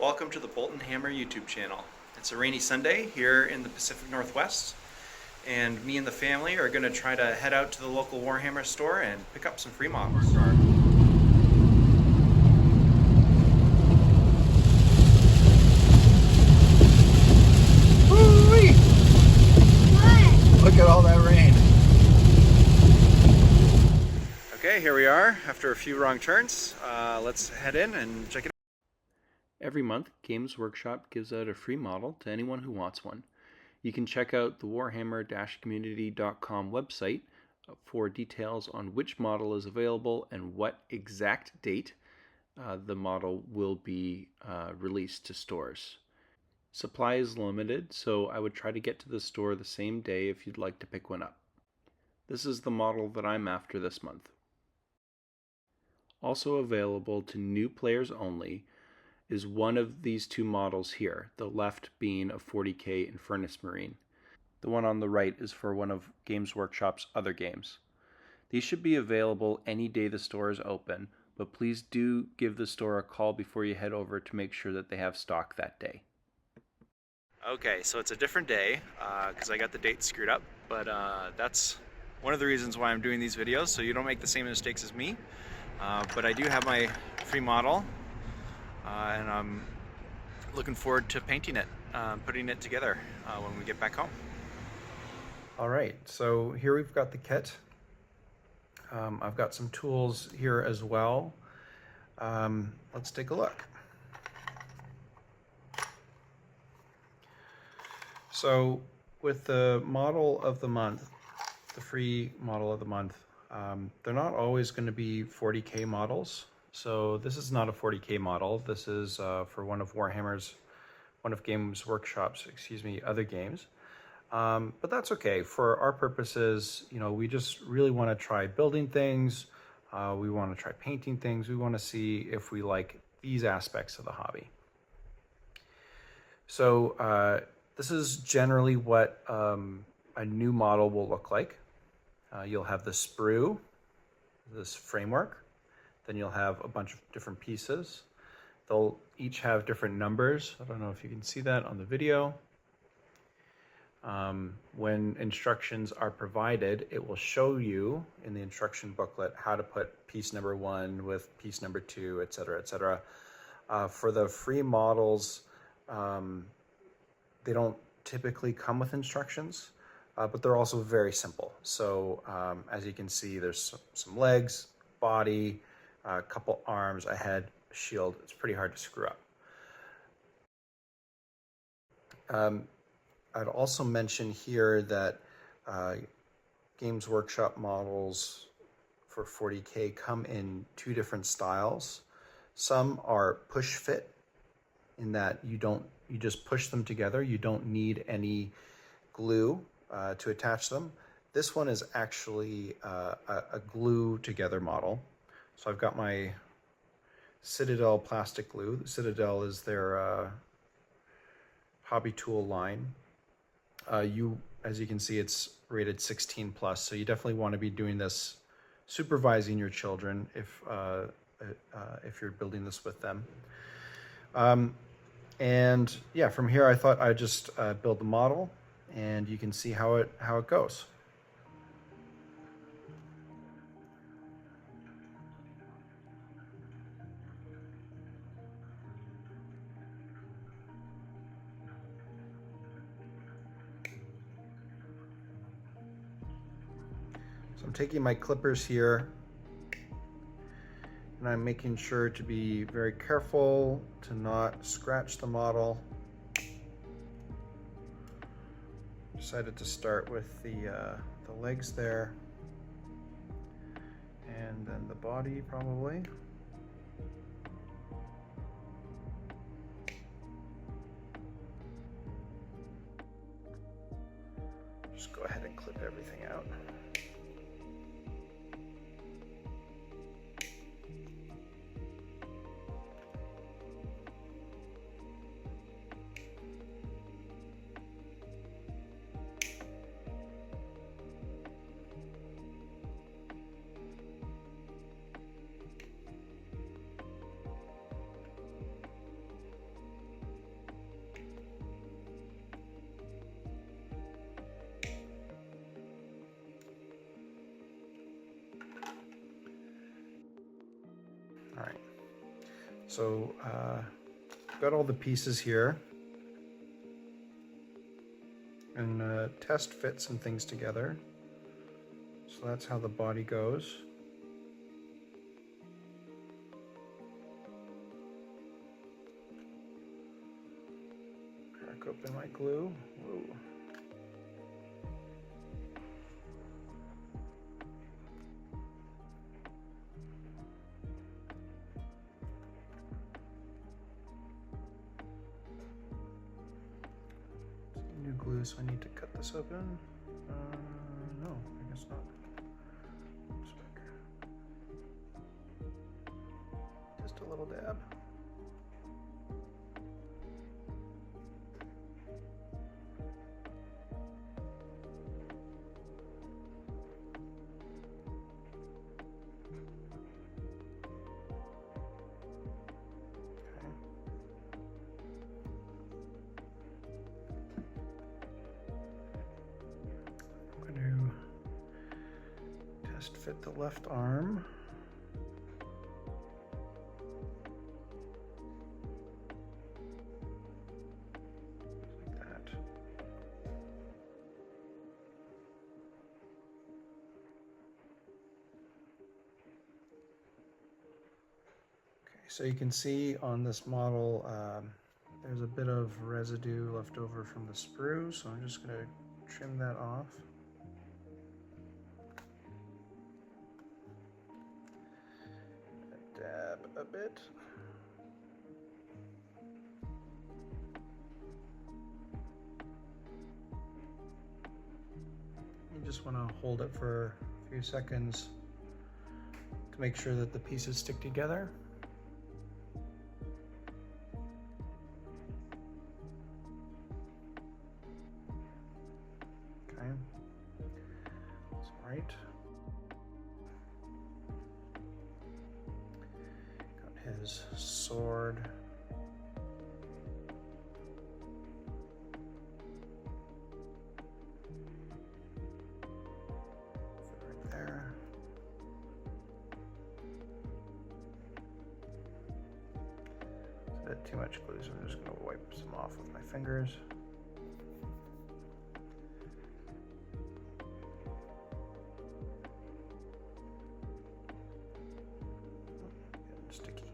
Welcome to the Bolt and Hammer YouTube channel. It's a rainy Sunday here in the Pacific Northwest, and me and the family are going to try to head out to the local Warhammer store and pick up some free models. Woo-wee! What? Look at all that rain. Okay, here we are after a few wrong turns. Let's head in and check it out. Every month, Games Workshop gives out a free model to anyone who wants one. You can check out the warhammer-community.com website for details on which model is available and what exact date the model will be released to stores. Supply is limited, so I would try to get to the store the same day if you'd like to pick one up. This is the model that I'm after this month. Also available to new players only is one of these two models here, the left being a 40K Infernus Marine. The one on the right is for one of Games Workshop's other games. These should be available any day the store is open, but please do give the store a call before you head over to make sure that they have stock that day. Okay, so it's a different day because I got the date screwed up, but that's one of the reasons why I'm doing these videos, so you don't make the same mistakes as me. But I do have my free model, and I'm looking forward to painting it, putting it together when we get back home. All right, so here we've got the kit. I've got some tools here as well. Let's take a look. So with the model of the month, the free model of the month, they're not always going to be 40K models. So this is not a 40K model. This is for one of Games Workshop's, other games. But that's okay. For our purposes, we just really want to try building things. We want to try painting things. We want to see if we like these aspects of the hobby. So this is generally what a new model will look like. You'll have the sprue, this framework. Then you'll have a bunch of different pieces. They'll each have different numbers. I don't know if you can see that on the video. When instructions are provided, it will show you in the instruction booklet how to put piece number 1 with piece number 2, etc., etc. For the free models, they don't typically come with instructions, but they're also very simple. So as you can see, there's some legs, body, a couple arms, a head, a shield. It's pretty hard to screw up. I'd also mention here that Games Workshop models for 40K come in 2 different styles. Some are push fit, in that you just push them together. You don't need any glue to attach them. This one is actually a glue together model. So I've got my Citadel plastic glue. Citadel is their hobby tool line. As you can see, it's rated 16 plus, so you definitely want to be doing this, supervising your children if you're building this with them. And yeah, from here I thought I'd just build the model, and you can see how it goes. So I'm taking my clippers here, and I'm making sure to be very careful to not scratch the model. Decided to start with the legs there, and then the body probably. Just go ahead and clip everything out. All right. So got all the pieces here, and test fit some things together. So that's how the body goes. Crack open my glue. Whoa. New glue, so I need to cut this open. No, I guess not. Just a little dab. Just fit the left arm. Like that. Okay, so you can see on this model there's a bit of residue left over from the sprue, so I'm just going to trim that off. Dab a bit. You just want to hold it for a few seconds to make sure that the pieces stick together. Okay, that's all right. His sword. Right there. It's a bit too much glue, so I'm just going to wipe some off with my fingers. Sticky.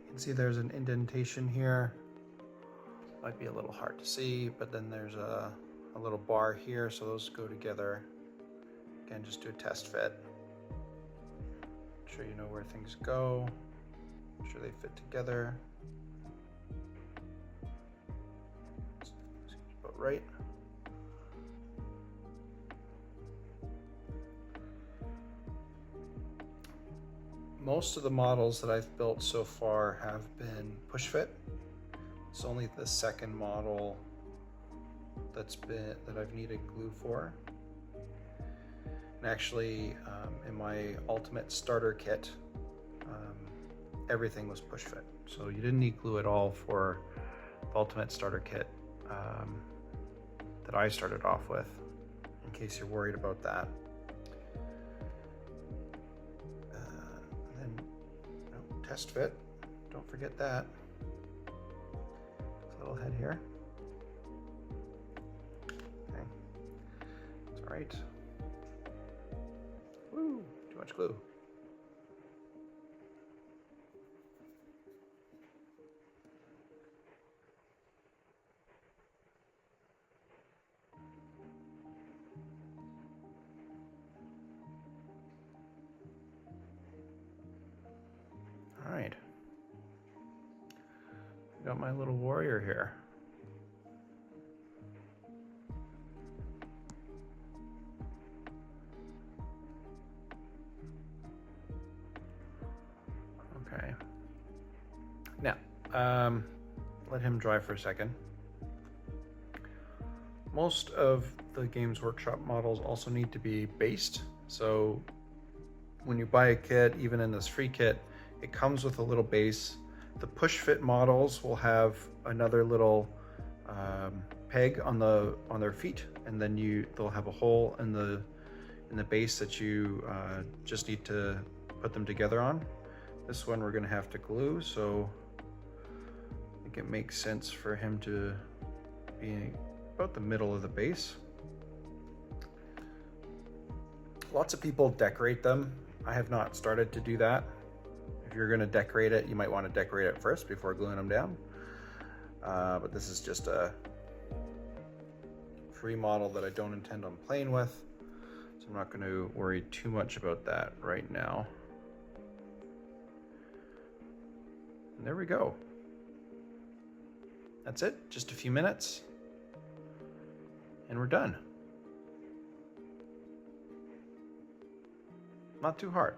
You can see there's an indentation here. Might be a little hard to see, but then there's a little bar here, so those go together. Again, just do a test fit. Make sure you know where things go. Make sure they fit together. Seems about right. Most of the models that I've built so far have been push fit. It's only the second model that I've needed glue for. And actually, in my ultimate starter kit, everything was push fit. So you didn't need glue at all for the ultimate starter kit that I started off with, in case you're worried about that. And then test fit, don't forget that. This little head here. Okay, that's all right. Woo, too much glue. All right, got my little warrior here. Okay, now let him dry for a second. Most of the Games Workshop models also need to be based. So when you buy a kit, even in this free kit, it comes with a little base. The push fit models will have another little peg on their feet, and then they'll have a hole in the base that you just need to put them together on. This one we're going to have to glue, so I think it makes sense for him to be about the middle of the base. Lots of people decorate them. I have not started to do that. If you're going to decorate it, you might want to decorate it first before gluing them down. But this is just a free model that I don't intend on playing with, so I'm not going to worry too much about that right now. And there we go. That's it, just a few minutes, and we're done. Not too hard.